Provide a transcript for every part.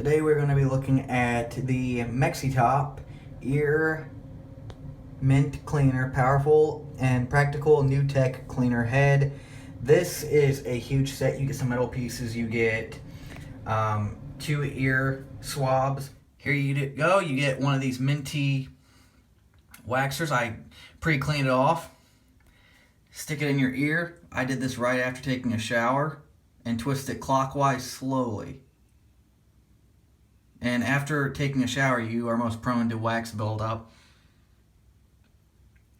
Today we're going to be looking at the Mexitop Ear Mint Cleaner, powerful and practical new tech cleaner head. This is a huge set. You get some metal pieces, you get 2 ear swabs. Here you go, you get one of these minty waxers. I pre-cleaned it off. Stick it in your ear. I did this right after taking a shower and twist it clockwise slowly. And after taking a shower, you are most prone to wax buildup.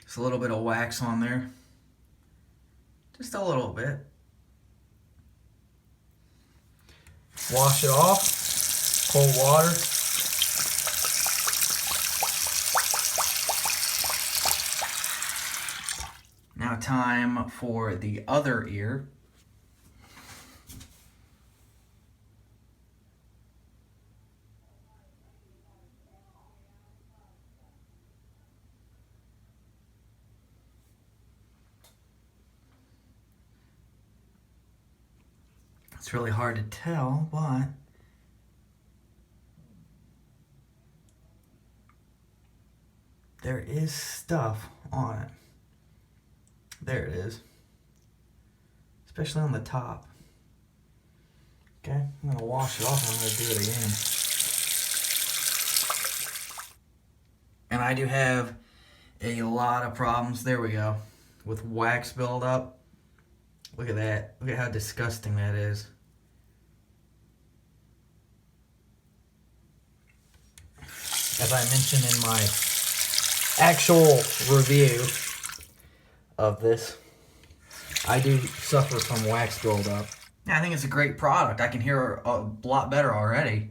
Just a little bit of wax on there. Just a little bit. Wash it off. Cold water. Now time for the other ear. It's really hard to tell, but there is stuff on it. There it is. Especially on the top. Okay, I'm going to wash it off and I'm going to do it again. And I do have a lot of problems, there we go, with wax buildup. Look at that. Look at how disgusting that is. As I mentioned in my actual review of this, I do suffer from wax buildup. Yeah, I think it's a great product. I can hear a lot better already.